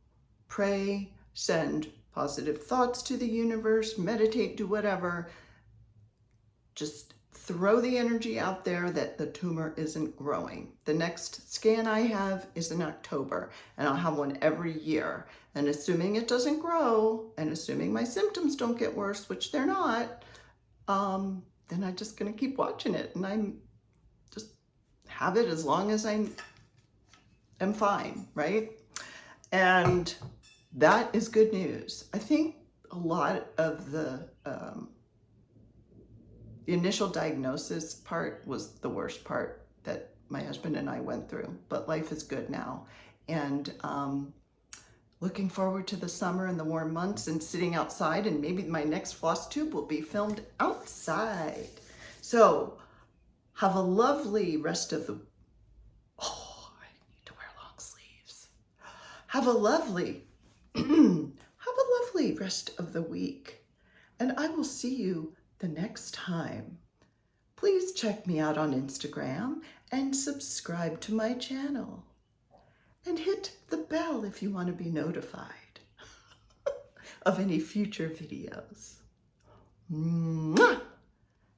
pray, send positive thoughts to the universe, meditate, do whatever, just throw the energy out there that the tumor isn't growing. The next scan I have is in October, and I'll have one every year. And assuming it doesn't grow, and assuming my symptoms don't get worse, which they're not, then I'm just gonna keep watching it, and I'm just have it as long as I am fine, right? And that is good news. I think a lot of the initial diagnosis part was the worst part that my husband and I went through, but life is good now. And looking forward to the summer and the warm months and sitting outside, and maybe my next Flosstube will be filmed outside. So have a lovely rest of the, oh, I need to wear long sleeves. Have a lovely rest of the week, and I will see you the next time. Please check me out on Instagram and subscribe to my channel. And hit the bell if you want to be notified of any future videos. Mwah!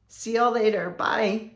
See y'all later. Bye.